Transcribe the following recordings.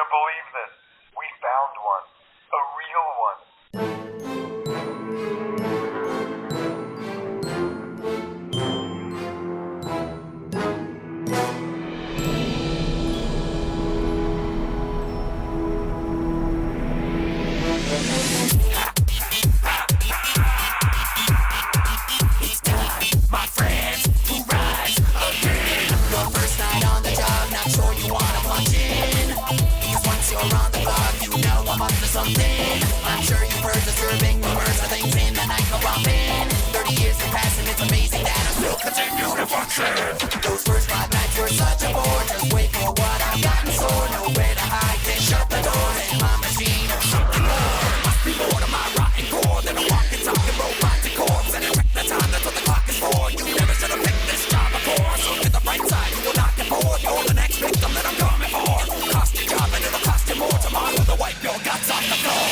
gonna believe this. We found one. A real one. It's time, my friends, to rise again. Your first night on the job, not sure you wanna punch in. Because once you're on the block, you know I'm up to something. I'm sure you've heard disturbing rumors of things in the night go bumping. 30 years have passed and it's amazing that I still continue to function. Those first 5 nights were such a bore. Just wait for what I've gotten sore. Nowhere to hide, then shut the door. And my machine or something more. Must be more to my rotten core than a walking, talking robotic corpse. And check the time, that's what the clock is for. You never should have picked this job before. So look at the bright side, you will not get bored. You're the next victim that I'm coming for. Cost your job and it'll cost you more. Tomorrow to wipe your guts off the floor.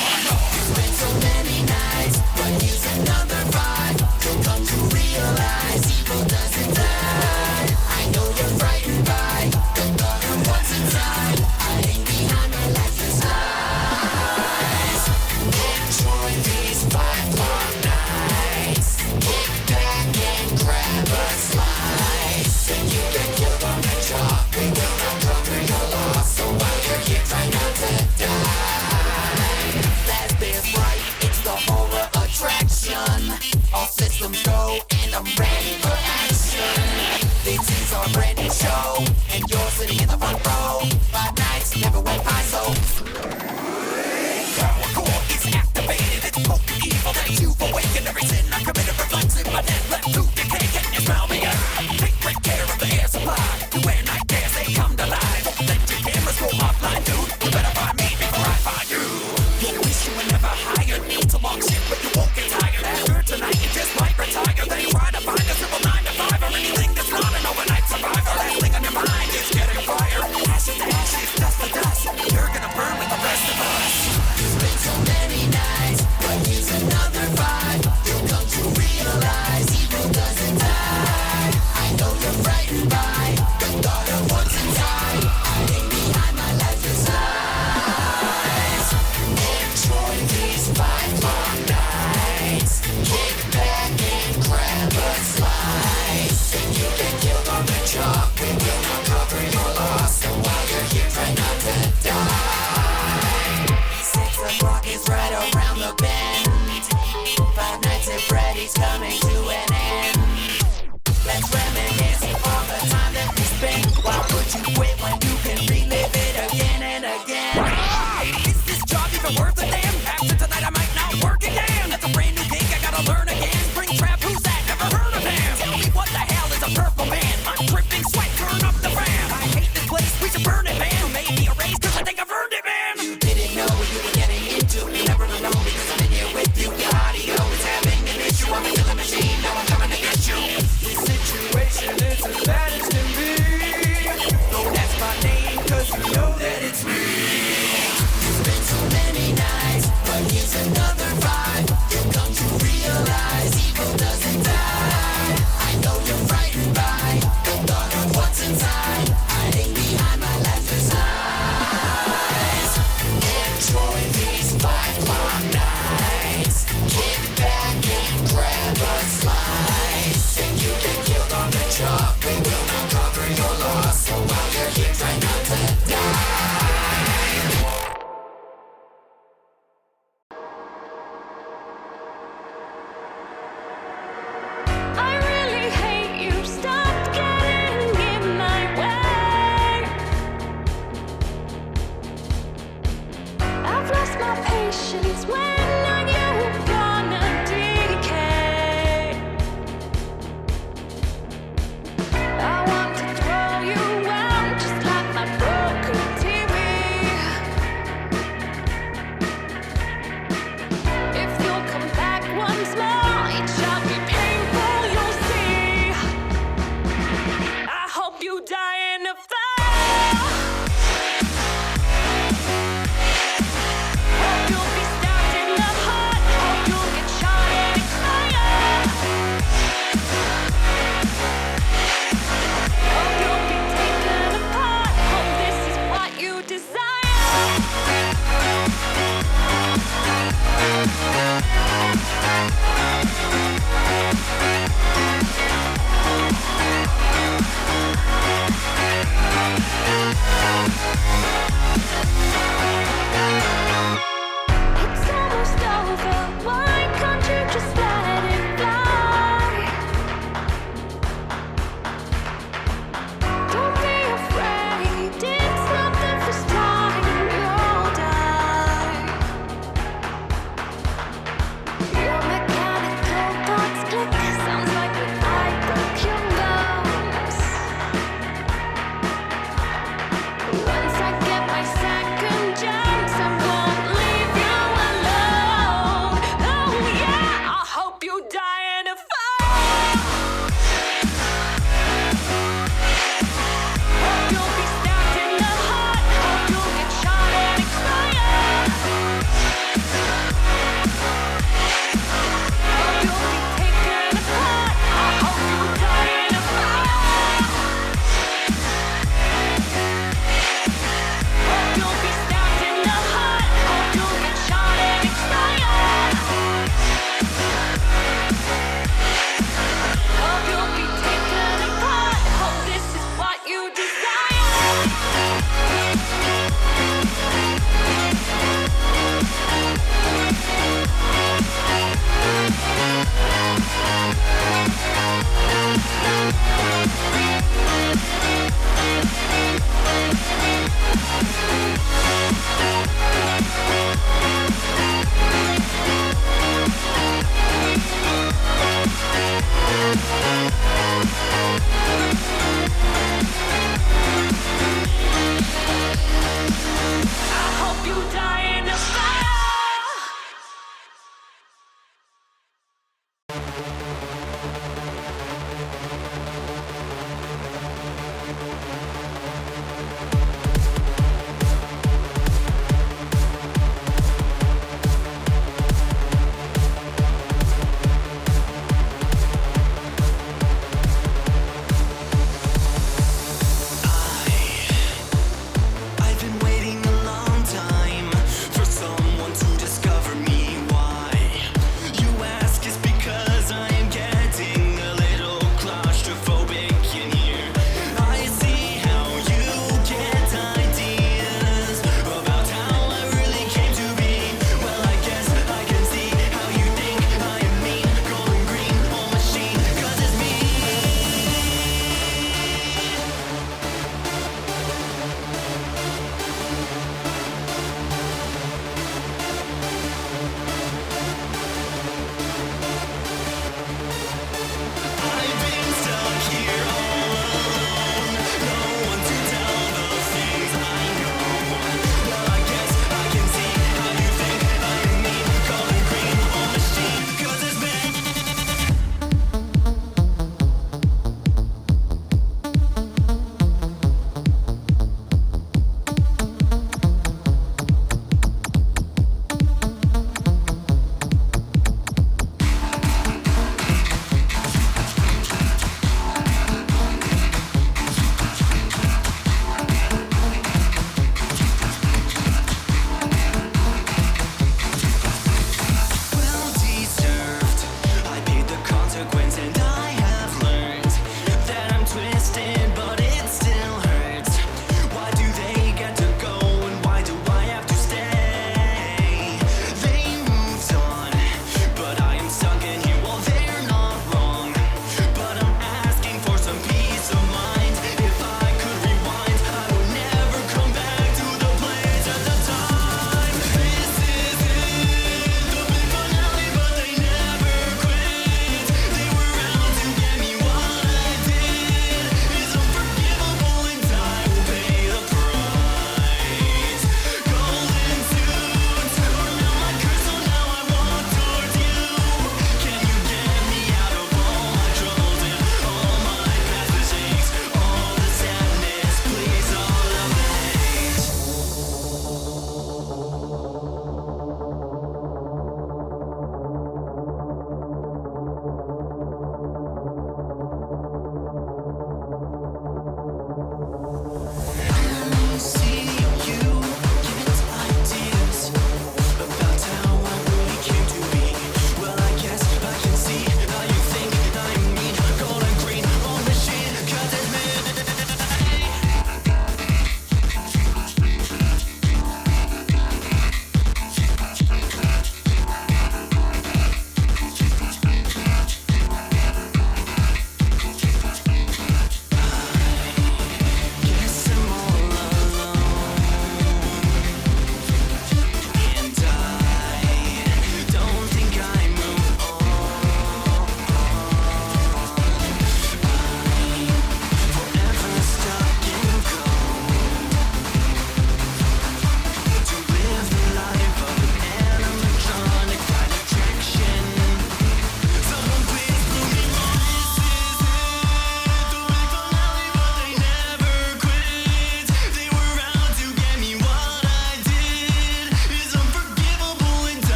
You spent so many nights, but here's another 5. You'll come to realize evil doesn't die. I know you're frightened by the thought of what's inside. I ain't behind my lifeless eyes. Enjoy these 5 long nights. Kick back and grab a slice. And you get killed on the job. We will not cover your loss. So while you're here, try not to die. Fazbear Fright, it's the horror attraction. All systems go and I'm ready for action. This is our brand new show, and you're sitting in the front row. 5 nights never went by, so power core is activated. It's potent evil that you've awakened. Every sin I committed reflects in my dead left to decay. Can you smell me? Take great care of the air supply. You wear night dares, they come to life. Let your cameras go offline, dude. You better find me before I find you. You wish you were never hired. It's a long shit, but you won't get tired. After tonight, you just might retire. Then try to find a simple 9 to 5 or anything that's not an overnight survivor. Last thing on your mind is getting fired. Ashes to ashes, dust to dust. You're gonna burn with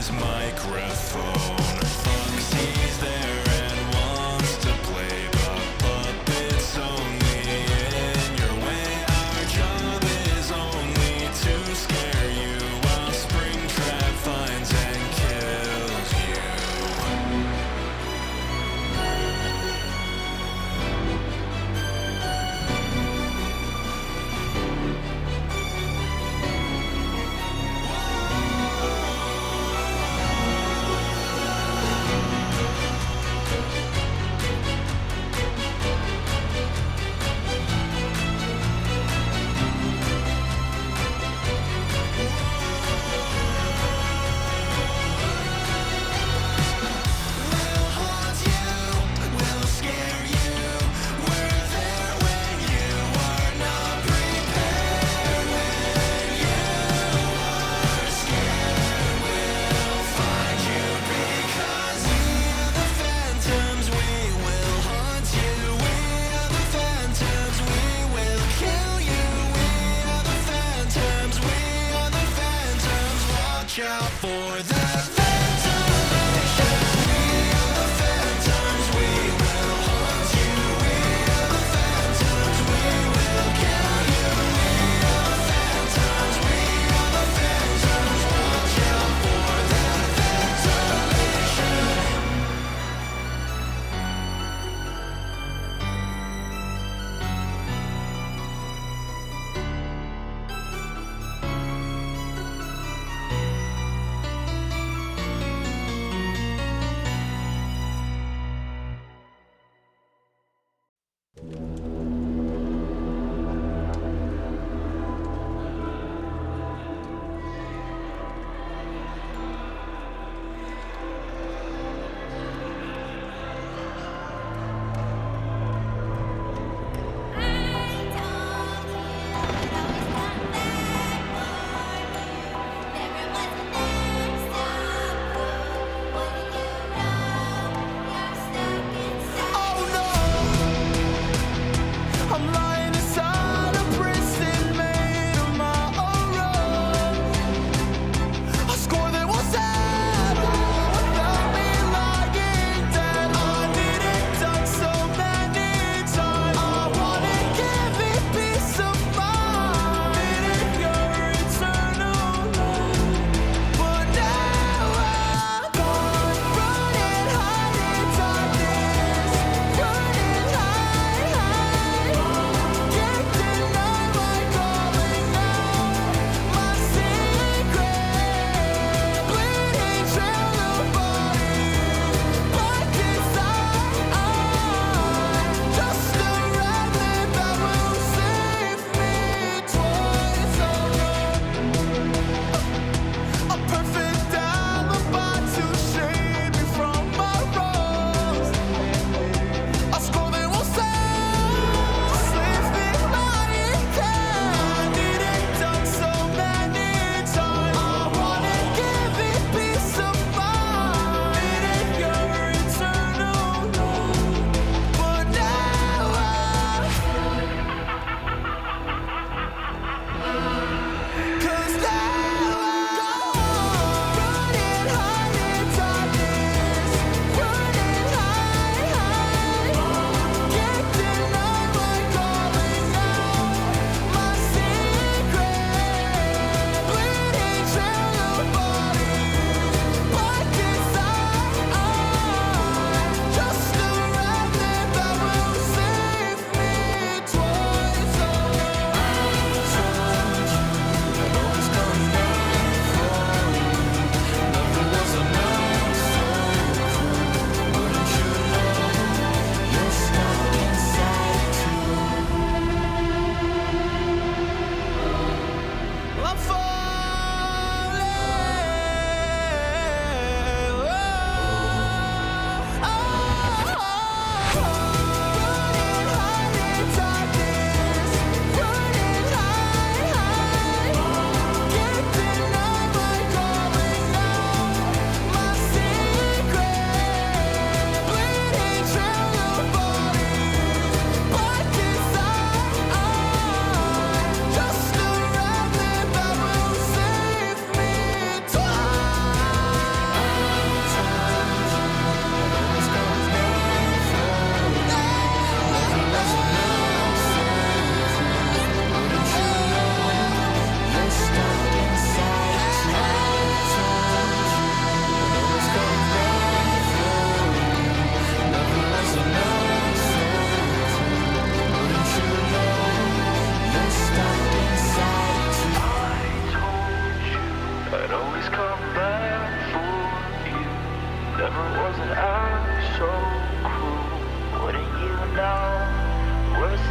his microphone. Foxy's there and wants to play, but puppets only in your way. Our job is only to scare you while Springtrap finds and kills you. Watch out for that ventilation. We are the phantoms, we will haunt you. We are the phantoms, we will kill you. We are the phantoms, we are the phantoms. Watch out for that ventilation.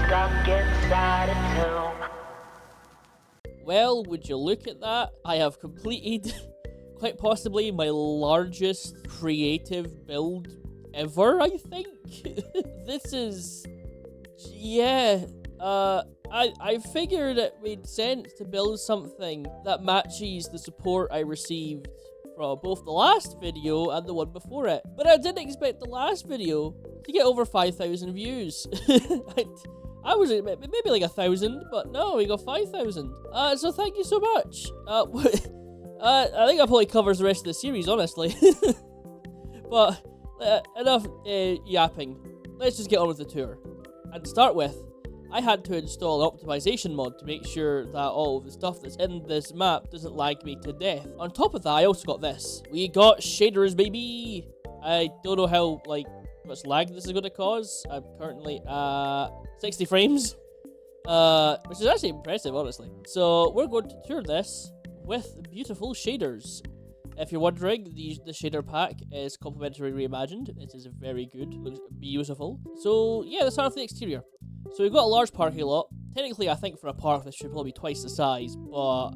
stuck inside a tomb. Well, would you look at that? I have completed quite possibly my largest creative build ever, I think. This is... yeah. I figured it made sense to build something that matches the support I received from both the last video and the one before it. But I didn't expect the last video to get over 5,000 views. I was maybe like 1,000, but no, we got 5,000. So thank you so much. I think that probably covers the rest of the series, honestly. But enough yapping. Let's just get on with the tour. And to start with, I had to install an optimization mod to make sure that all of the stuff that's in this map doesn't lag me to death. On top of that, I also got this. We got shaders, baby! I don't know how, like, much lag this is going to cause. I'm currently at 60 frames. Which is actually impressive, honestly. So, we're going to tour this with beautiful shaders. If you're wondering, the shader pack is complimentary reimagined. It is very good. Looks beautiful. So, yeah, let's start with the exterior. So we've got a large parking lot. Technically, I think for a park, this should probably be twice the size, but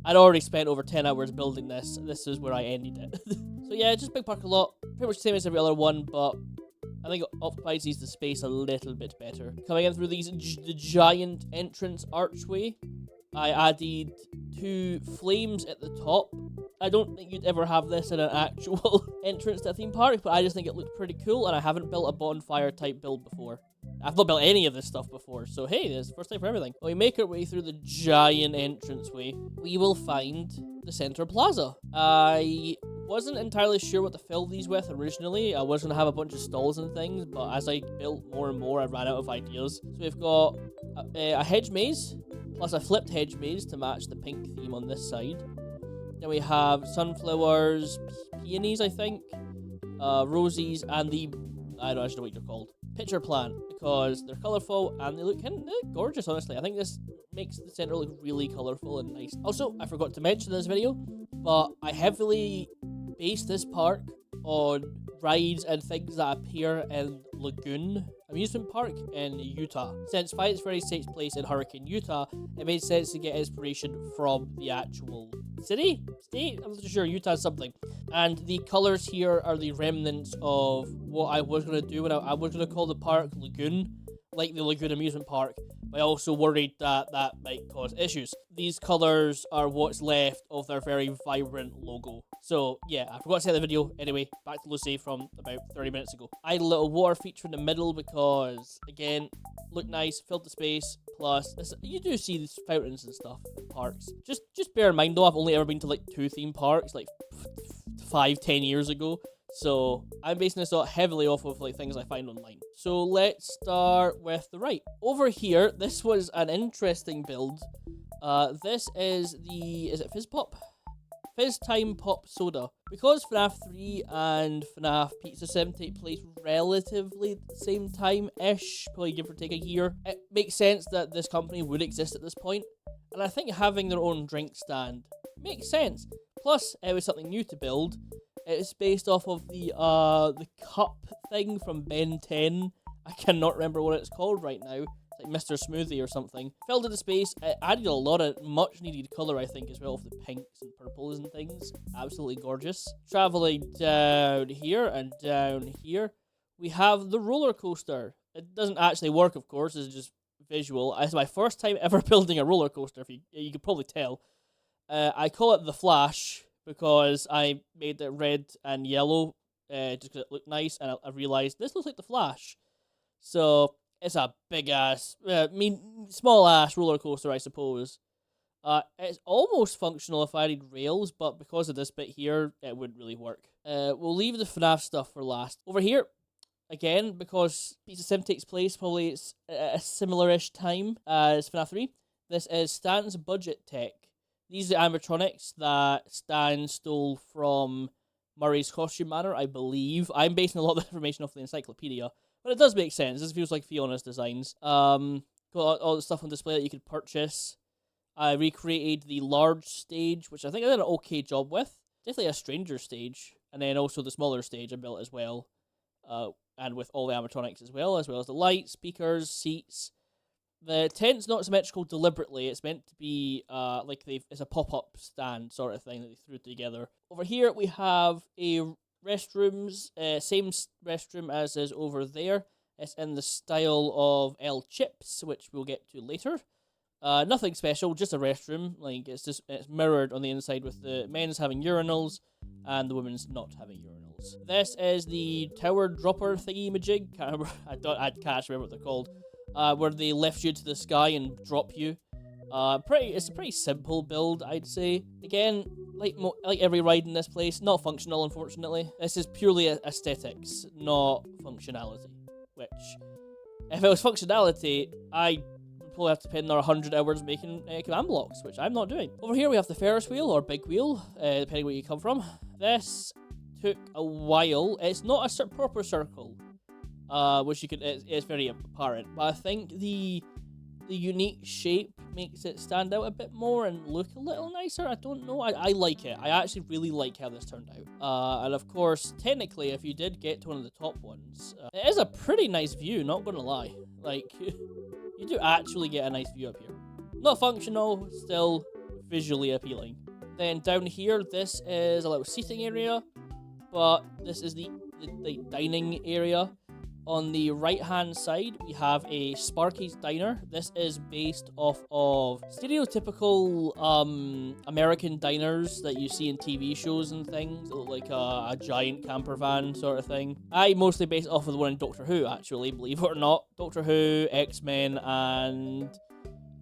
I'd already spent over 10 hours building this. This is where I ended it. So yeah, just a big parking lot. Pretty much the same as every other one, but I think it optimizes the space a little bit better. Coming in through the giant entrance archway, I added 2 flames at the top. I don't think you'd ever have this in an actual entrance to a theme park, but I just think it looked pretty cool, and I haven't built a bonfire type build before. I've not built any of this stuff before, so hey, this is the first time for everything. When we make our way through the giant entranceway, we will find the center plaza. I wasn't entirely sure what to fill these with originally. I was going to have a bunch of stalls and things, but as I built more and more, I ran out of ideas. So we've got a hedge maze, plus a flipped hedge maze to match the pink theme on this side. Then we have sunflowers, peonies, I think, roses, and the, I don't actually know what they're called, pitcher plant, because they're colourful and they look kind of gorgeous, honestly. I think this makes the centre look really colourful and nice. Also, I forgot to mention in this video, but I heavily based this park on rides and things that appear in Lagoon Amusement Park in Utah. Since Five Fright takes place in Hurricane, Utah, it made sense to get inspiration from the actual city? State? I'm not sure, Utah something. And the colours here are the remnants of what I was going to do when I was going to call the park Lagoon, like the Lagoon Amusement Park, but I also worried that that might cause issues. These colours are what's left of their very vibrant logo. So, yeah, I forgot to say the video. Anyway, back to Lucy from about 30 minutes ago. I had a little water feature in the middle because, again, looked nice, filled the space, plus, you do see these fountains and stuff in parks. Just bear in mind, though, I've only ever been to, like, 2 theme parks, like, 5-10 years ago. So, I'm basing this heavily off of, like, things I find online. So, let's start with the right. Over here, this was an interesting build. This is is it Fizz Pop? Fizz Time Pop Soda. Because FNAF 3 and FNAF Pizza 7 take place relatively the same time-ish, probably give or take a year, it makes sense that this company would exist at this point. And I think having their own drink stand makes sense. Plus, it was something new to build. It's based off of the cup thing from Ben 10. I cannot remember what it's called right now. It's like Mr. Smoothie or something. Filled in the space. It added a lot of much needed colour, I think, as well, of the pinks and purples and things. Absolutely gorgeous. Travelling down here and down here, we have the roller coaster. It doesn't actually work, of course. It's just visual. It's my first time ever building a roller coaster, if you could probably tell. I call it the Flash, because I made it red and yellow, just because it looked nice, and I realised this looks like the Flash. So, it's a big-ass, small-ass roller coaster, I suppose. It's almost functional if I added rails, but because of this bit here, it wouldn't really work. We'll leave the FNAF stuff for last. Over here, again, because Pizza Sim takes place probably it's a similar-ish time as FNAF 3, this is Stan's Budget Tech. These are animatronics that Stan stole from Murray's Costume Manor, I believe. I'm basing a lot of the information off the encyclopedia, but it does make sense. This feels like Fiona's designs. Got all the stuff on display that you could purchase. I recreated the large stage, which I think I did an okay job with. Definitely a stranger stage. And then also the smaller stage I built as well. And with all the animatronics as well as the lights, speakers, seats. The tent's not symmetrical deliberately. It's meant to be like it's a pop-up stand sort of thing that they threw together. Over here we have a restrooms, same restroom as is over there. It's in the style of El Chips, which we'll get to later. Nothing special, just a restroom. Like it's mirrored on the inside with the men's having urinals and the women's not having urinals. This is the tower dropper thingy-majig. Can't remember. I can't remember what they're called. Where they lift you to the sky and drop you. It's a pretty simple build, I'd say. Again, like every ride in this place, not functional, unfortunately. This is purely aesthetics, not functionality. Which, if it was functionality, I would probably have to spend another 100 hours making command blocks, which I'm not doing. Over here we have the Ferris wheel, or big wheel, depending where you come from. This took a while. It's not a proper circle, which it's very apparent. But I think the unique shape makes it stand out a bit more and look a little nicer. I don't know. I like it. I actually really like how this turned out. And of course, technically, if you did get to one of the top ones, it is a pretty nice view, not gonna lie. Like, you do actually get a nice view up here. Not functional, still visually appealing. Then down here, this is a little seating area, but this is the dining area. On the right-hand side, we have a Sparky's Diner. This is based off of stereotypical American diners that you see in TV shows and things. That look like a giant camper van sort of thing. I mostly based it off of the one in Doctor Who, actually, believe it or not. Doctor Who, X-Men, and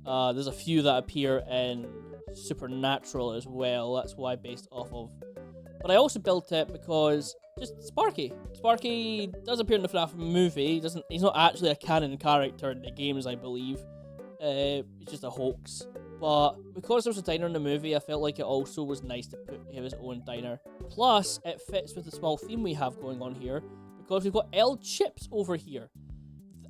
there's a few that appear in Supernatural as well. That's why I based it off of. But I also built it because just Sparky. Sparky does appear in the FNAF movie. He's not actually a canon character in the games, I believe. It's just a hoax. But because there was a diner in the movie, I felt like it also was nice to have his own diner. Plus, it fits with the small theme we have going on here, because we've got El Chips over here.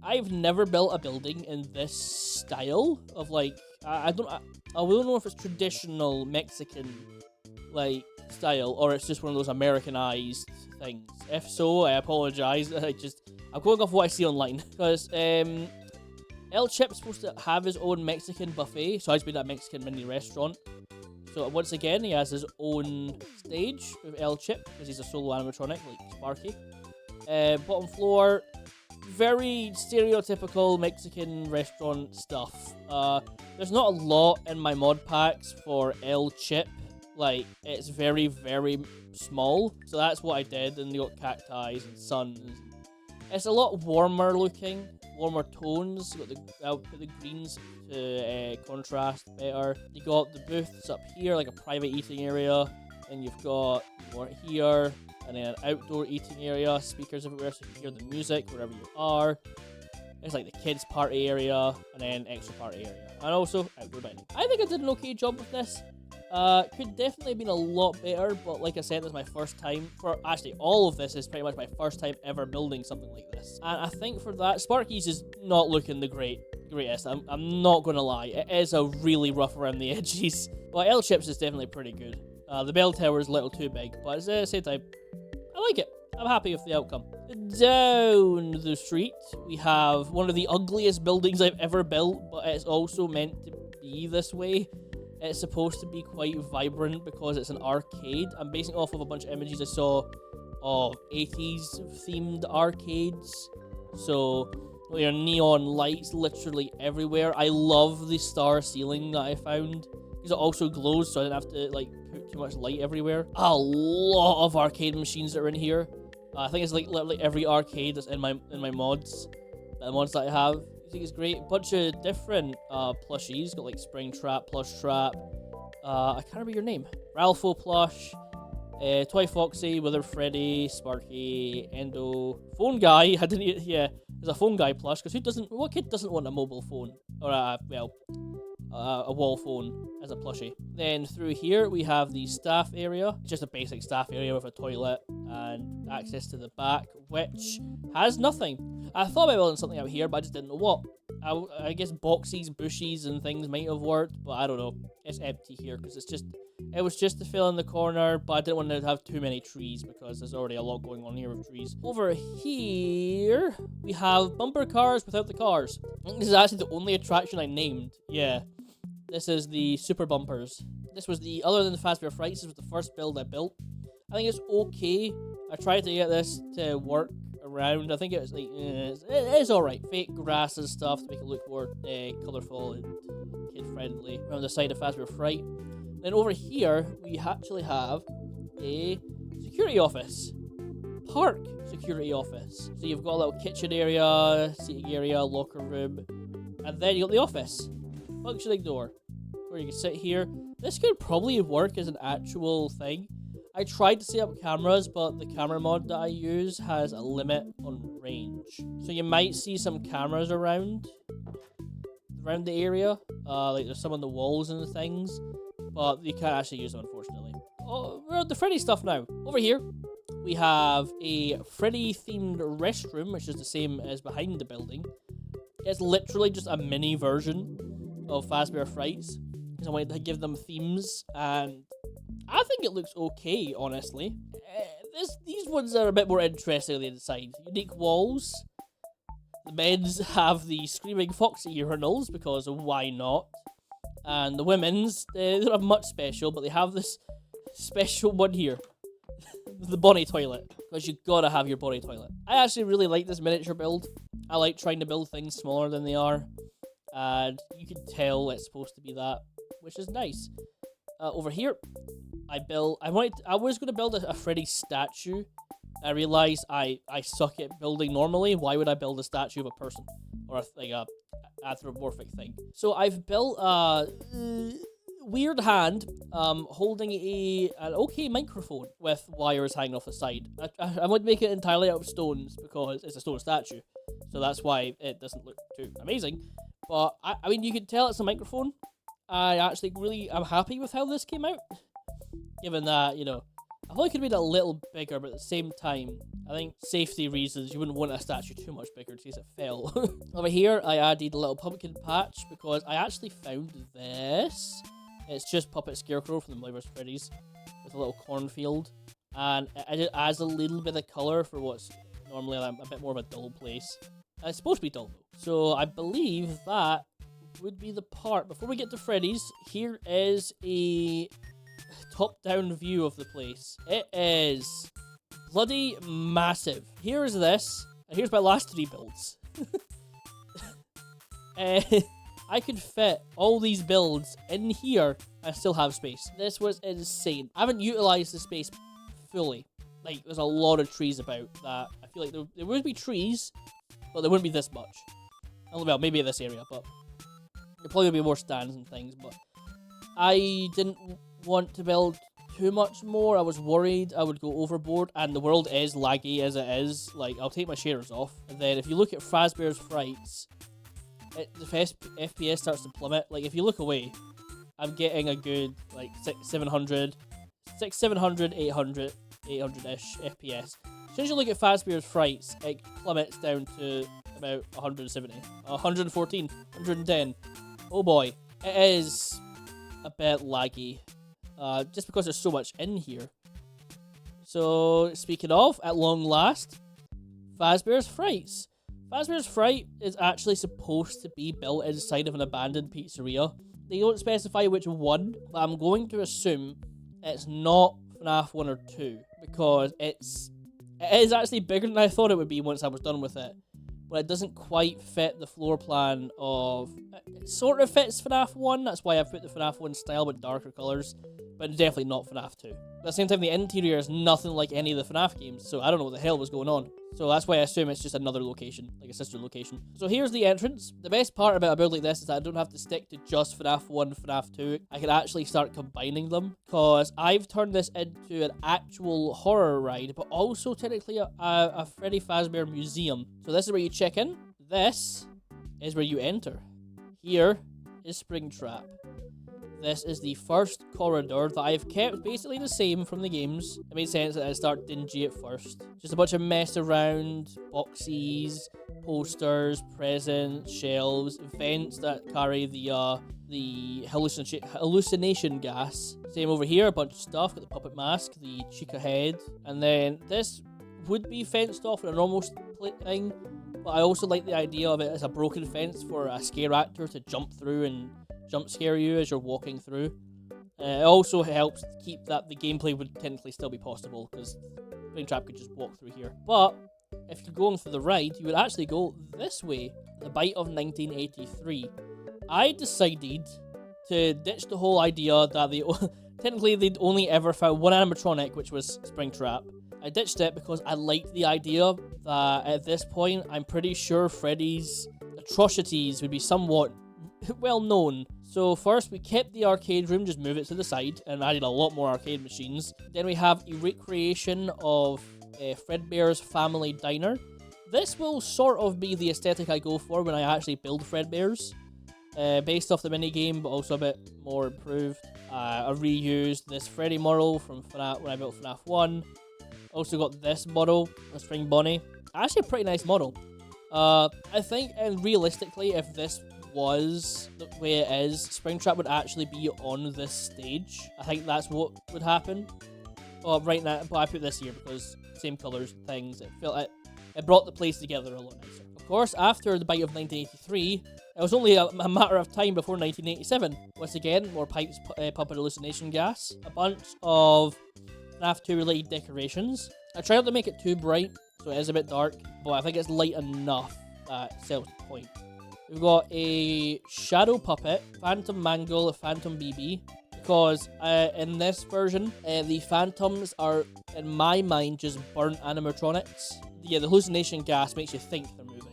I've never built a building in this style of like I don't know if it's traditional Mexican like style or it's just one of those Americanized things. If so, I apologize. I'm going off what I see online because El Chip's supposed to have his own Mexican buffet, so he's been at a Mexican mini restaurant. So once again, he has his own stage with El Chip because he's a solo animatronic like Sparky. Bottom floor, very stereotypical Mexican restaurant stuff. There's not a lot in my mod packs for El Chip. Like, it's very, very small. So that's what I did. And you got cacti and suns. It's a lot warmer looking, warmer tones. I'll put the greens to contrast better. You got the booths up here, like a private eating area. And you've got more here. And then an outdoor eating area. Speakers everywhere so you can hear the music wherever you are. There's like the kids party area. And then extra party area. And also outdoor dining. I think I did an okay job with this. Could definitely have been a lot better, but like I said, this is my first time. Actually, all of this is pretty much my first time ever building something like this. And I think for that, Sparky's is not looking the greatest. I'm not gonna lie. It is a really rough around the edges. But El Chips is definitely pretty good. The bell tower is a little too big, but at the same time, I like it. I'm happy with the outcome. Down the street, we have one of the ugliest buildings I've ever built, but it's also meant to be this way. It's supposed to be quite vibrant because it's an arcade. I'm basing it off of a bunch of images I saw of 80s themed arcades. So there are neon lights literally everywhere. I love the star ceiling that I found because it also glows, so I didn't have to like put too much light everywhere. A lot of arcade machines that are in here. I think it's like literally every arcade that's in my mods. The mods that I have. I think it's great. A bunch of different plushies. Got like Springtrap, Plush Trap. I can't remember your name. Ralpho plush. Toy Foxy, Wither Freddy, Sparky, Endo, Phone Guy. There's a Phone Guy plush because what kid doesn't want a mobile phone or a wall phone as a plushie? Then through here we have the staff area, just a basic staff area with a toilet and access to the back, which has nothing. I thought about building something out here, but I just didn't know what. I guess boxes, bushes, and things might have worked, but I don't know. It's empty here because it's It was just to fill in the corner, but I didn't want to have too many trees because there's already a lot going on here with trees. Over here, we have bumper cars without the cars. I think this is actually the only attraction I named. Yeah, this is the super bumpers. This was the, other than the Fazbear Fright, this was the first build I built. I think it's okay. I tried to get this to work around. I think it was like, it's alright. Fake grass and stuff to make it look more colourful and kid-friendly around the side of Fazbear Fright. Then over here, we actually have a security office. Park security office. So you've got a little kitchen area, seating area, locker room, and then you got the office. Functioning door, where you can sit here. This could probably work as an actual thing. I tried to set up cameras, but the camera mod that I use has a limit on range. So you might see some cameras around the area. Like there's some on the walls and things, but you can't actually use them, unfortunately. Oh, we're on the Freddy stuff now. Over here, we have a Freddy-themed restroom, which is the same as behind the building. It's literally just a mini version of Fazbear Frights. Because I wanted to give them themes, and I think it looks okay, honestly. These ones are a bit more interesting on the inside. Unique walls. The men's have the Screaming Foxy urinals, because why not? And the women's, they don't have much special, but they have this special one here. The Bonnie toilet. Because you gotta have your Bonnie toilet. I actually really like this miniature build. I like trying to build things smaller than they are. And you can tell it's supposed to be that, which is nice. Over here, I was going to build a Freddy statue. I realized I suck at building normally. Why would I build a statue of a person? Or a anthropomorphic thing. So I've built a weird hand holding an okay microphone with wires hanging off the side. I would make it entirely out of stones because it's a stone statue. So that's why it doesn't look too amazing. But, I mean, you can tell it's a microphone. I actually am happy with how this came out. Given that, you know, I thought it could have been a little bigger, but at the same time, I think safety reasons, you wouldn't want a statue too much bigger in case it fell. Over here, I added a little pumpkin patch because I actually found this. It's just Puppet Scarecrow from the Fazbear Frights with a little cornfield. And it adds a little bit of colour for what's normally a bit more of a dull place. It's supposed to be dull, though. So I believe that would be the part. Before we get to Freddy's, here is a top-down view of the place. It is bloody massive. Here is this, and here's my last 3 builds. I could fit all these builds in here and still have space. This was insane. I haven't utilized the space fully. Like, there's a lot of trees about that. I feel like there would be trees, but there wouldn't be this much. Well, maybe in this area, but there'll probably be more stands and things, but I didn't want to build too much more. I was worried I would go overboard, and the world is laggy as it is. Like, I'll take my shaders off, and then if you look at Fazbear's Frights, the FPS starts to plummet. Like, if you look away, I'm getting a good, like, 700, 800-ish FPS. As soon as you look at Fazbear's Frights, it plummets down to about 170, 114, 110. Oh boy, it is a bit laggy, just because there's so much in here. So, speaking of, at long last, Fazbear's Frights. Fazbear's Fright is actually supposed to be built inside of an abandoned pizzeria. They don't specify which one, but I'm going to assume it's not FNAF 1 or 2, because it is actually bigger than I thought it would be once I was done with it. But it doesn't quite fit the floor plan of... It sort of fits FNAF 1, that's why I've put the FNAF 1 style with darker colours, but definitely not FNAF 2. At the same time, the interior is nothing like any of the FNAF games, so I don't know what the hell was going on. So that's why I assume it's just another location, like a sister location. So here's the entrance. The best part about a build like this is that I don't have to stick to just FNAF 1, FNAF 2. I can actually start combining them, because I've turned this into an actual horror ride, but also technically a Freddy Fazbear museum. So this is where you check in. This is where you enter. Here is Springtrap. this is the first corridor that I've kept basically the same from the games. It made sense that I'd start dingy at first. Just a bunch of mess around, boxes, posters, presents, shelves, vents that carry the hallucination gas. Same over here, a bunch of stuff, got the puppet mask, the Chica head, and then this would be fenced off in a normal thing, but I also like the idea of it as a broken fence for a scare actor to jump through and jump scare you as you're walking through. It also helps keep that the gameplay would technically still be possible, because Springtrap could just walk through here. But if you're going for the ride, you would actually go this way, the Bite of 1983. I decided to ditch the whole idea that technically they'd only ever found one animatronic, which was Springtrap. I ditched it because I liked the idea that at this point, I'm pretty sure Freddy's atrocities would be somewhat well known. So first we kept the arcade room, just move it to the side, and added a lot more arcade machines. Then we have a recreation of Fredbear's Family Diner. This will sort of be the aesthetic I go for when I actually build Fredbear's. Based off the minigame, but also a bit more improved. I reused this Freddy model from FNAF when I built FNAF 1. Also got this model, a Spring Bonnie. Actually a pretty nice model. I think, and realistically, if this was the way it is, Springtrap would actually be on this stage. I think that's what would happen. Well, right now, but I put this here because same colours, things. It brought the place together a lot nicer. Of course, after the Bite of 1983, it was only a matter of time before 1987. Once again, more pipes, puppet hallucination gas, a bunch of FNAF 2 related decorations. I tried not to make it too bright, so it is a bit dark, but I think it's light enough that sells the point. We've got a Shadow Puppet, Phantom Mangle, Phantom BB, because in this version, the Phantoms are, in my mind, just burnt animatronics. Yeah, the hallucination gas makes you think they're moving.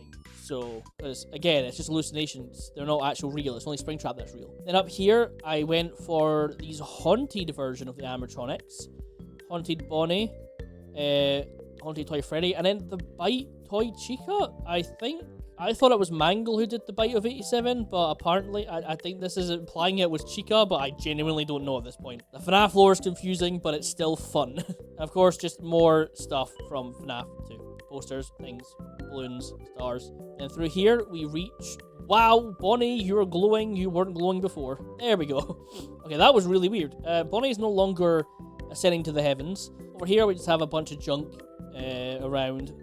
So, because again, it's just hallucinations. They're not actual real. It's only Springtrap that's real. Then up here, I went for these haunted version of the animatronics. Haunted Bonnie, Haunted Toy Freddy, and then the Bite Toy Chica. I thought it was Mangle who did the Bite of 87, but apparently I think this is implying it was Chica, but I genuinely don't know at this point. The FNAF lore is confusing, but it's still fun. And of course, just more stuff from FNAF 2. Posters, things, balloons, stars. And through here, we reach... Wow, Bonnie, you're glowing. You weren't glowing before. There we go. Okay, that was really weird. Bonnie's no longer ascending to the heavens. Over here, we just have a bunch of junk around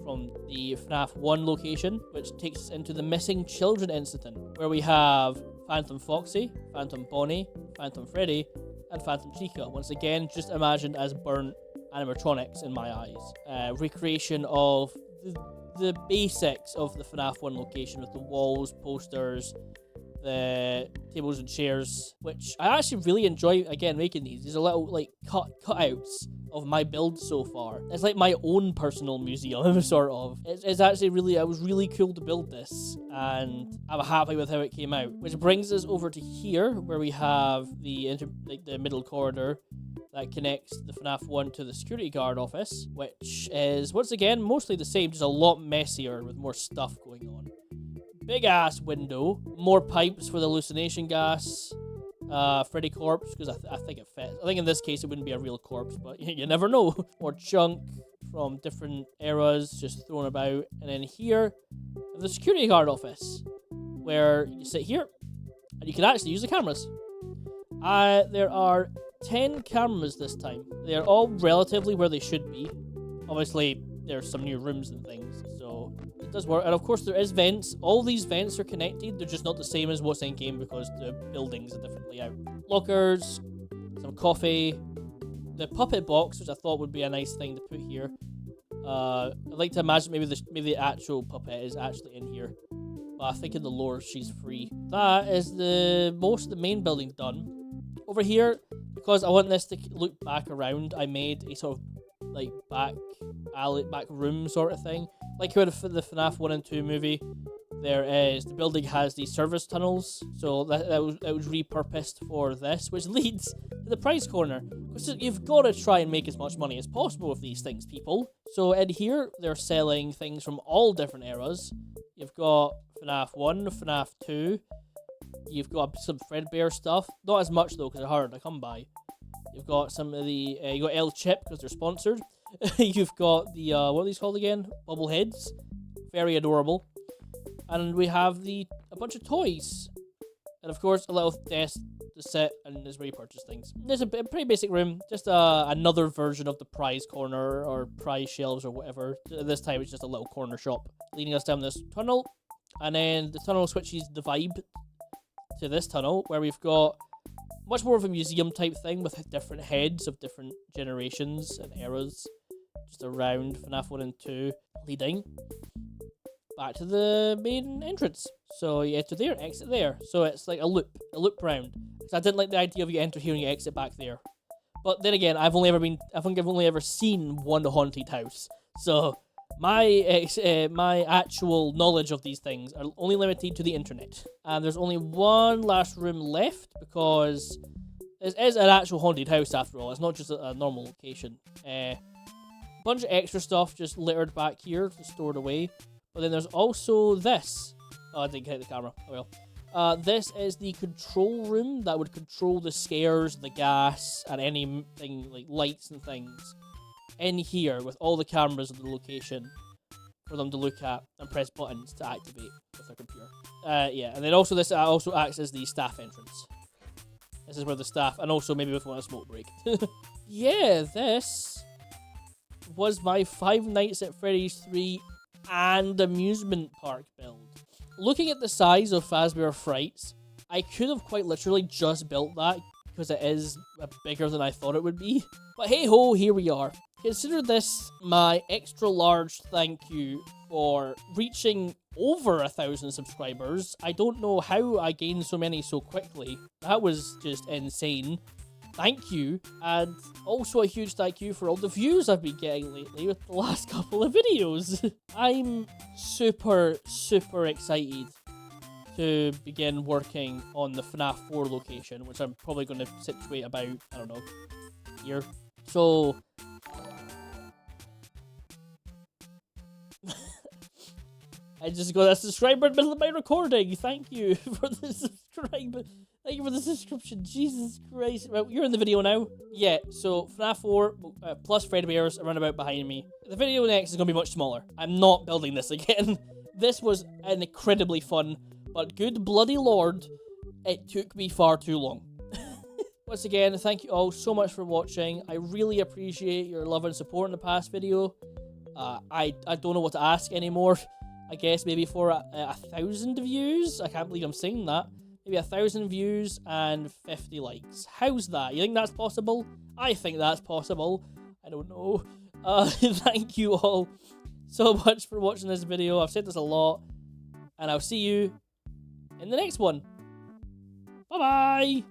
from the FNAF 1 location, which takes us into the Missing Children incident, where we have Phantom Foxy, Phantom Bonnie, Phantom Freddy, and Phantom Chica. Once again, just imagined as burnt animatronics in my eyes. Recreation of the basics of the FNAF 1 location with the walls, posters, the tables and chairs, which I actually really enjoy, again, making these. These are little, like, cutouts of my build so far. It's like my own personal museum, sort of. It's actually really, it was really cool to build this, and I'm happy with how it came out. Which brings us over to here, where we have the middle corridor that connects the FNAF 1 to the security guard office, which is, once again, mostly the same, just a lot messier with more stuff going on. Big ass window, more pipes for the hallucination gas, Freddy corpse, because I think it fits. I think in this case it wouldn't be a real corpse, but you never know. More junk from different eras just thrown about. And then here, the security guard office, where you sit here, and you can actually use the cameras. There are 10 cameras this time. They're all relatively where they should be. Obviously, there's some new rooms and things, so it does work. And of course, there is vents. All these vents are connected. They're just not the same as what's in game because the buildings are different layout. Lockers, some coffee, the puppet box, which I thought would be a nice thing to put here. I'd like to imagine maybe the actual puppet is actually in here, but I think in the lore she's free. That is most of the main building done. Over here, because I want this to look back around, I made a sort of like back room sort of thing. Like you had the FNAF 1 and 2 movie, the building has these service tunnels, so that was repurposed for this, which leads to the prize corner. Because you've got to try and make as much money as possible with these things, people. So in here, they're selling things from all different eras. You've got FNAF 1, FNAF 2, You've got some Fredbear stuff. Not as much though, because they're hard to come by. You've got some of the, you got L Chip because they're sponsored. You've got the, what are these called again? Bobbleheads. Very adorable. And we have a bunch of toys. And of course, a little desk to sit, and this is where you purchase things. There's a pretty basic room, just another version of the prize corner, or prize shelves, or whatever. This time it's just a little corner shop, leading us down this tunnel. And then the tunnel switches the vibe to this tunnel, where we've got much more of a museum type thing with different heads of different generations and eras just around FNAF 1 and 2, leading back to the main entrance. So you enter there, exit there. So it's like a loop round. So I didn't like the idea of you enter here and you exit back there. But then again, I think I've only ever seen one haunted house. So my actual knowledge of these things are only limited to the internet. And there's only one last room left because it is an actual haunted house after all. It's not just a normal location. Bunch of extra stuff just littered back here, stored away. But then there's also this. Oh, I didn't hit the camera. Oh well. This is the control room that would control the scares, the gas, and anything like lights and things in here with all the cameras of the location for them to look at and press buttons to activate with their computer. Yeah, and then also this also acts as the staff entrance. This is where the staff, and also maybe if we want a smoke break. Yeah, this was my Five Nights at Freddy's 3 and Amusement Park build. Looking at the size of Fazbear Fright, I could have quite literally just built that because it is bigger than I thought it would be. But hey ho, here we are. Consider this my extra large thank you for reaching over 1,000 subscribers. I don't know how I gained so many so quickly. That was just insane. Thank you, and also a huge thank you for all the views I've been getting lately with the last couple of videos. I'm super excited to begin working on the FNAF 4 location, which I'm probably going to situate about, I don't know, here. So, I just got a subscriber in the middle of my recording. Thank you for the subscribe. Thank you for the subscription. Jesus Christ. Well, you're in the video now. Yeah, so FNAF 4 plus Fredbears around about behind me. The video next is going to be much smaller. I'm not building this again. This was an incredibly fun, but good bloody lord, it took me far too long. Once again, thank you all so much for watching. I really appreciate your love and support in the past video. I don't know what to ask anymore. I guess maybe for 1,000 views. I can't believe I'm saying that. Maybe 1,000 views and 50 likes. How's that? You think that's possible? I think that's possible. I don't know. Thank you all so much for watching this video. I've said this a lot. And I'll see you in the next one. Bye-bye!